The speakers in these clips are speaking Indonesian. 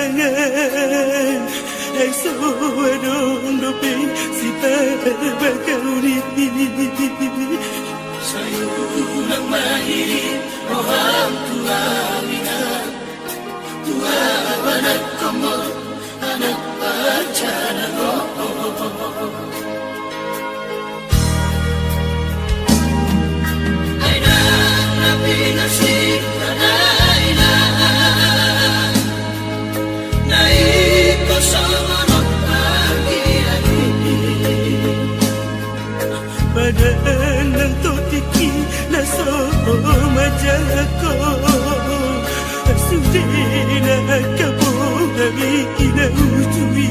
tangan ai suarong dope si pagkauni sayang ng mahirin rohang tuamina tua anak kamu anak pacaran aina nabi nasib aina naik bersama Badanang totiki naso majako Sudina kabo na ujui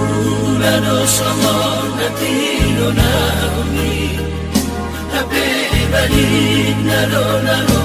Ulano sama natino na umi Tabe balik naro naro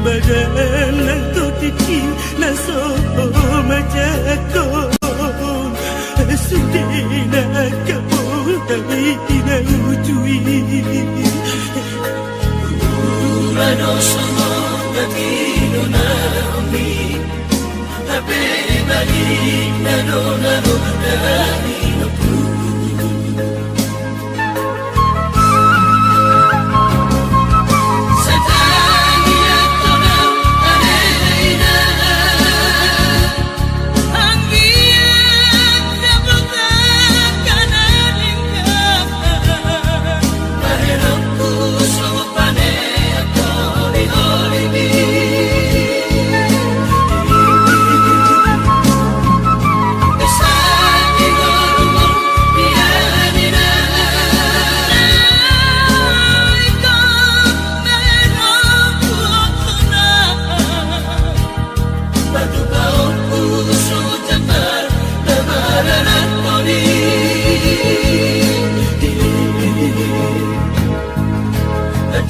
Badanang totiki naso majako Sudina kabo na ujui Ulano sama natino na umi Tabe balik naro naro naro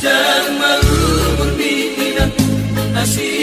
Jangan malu berminat nasib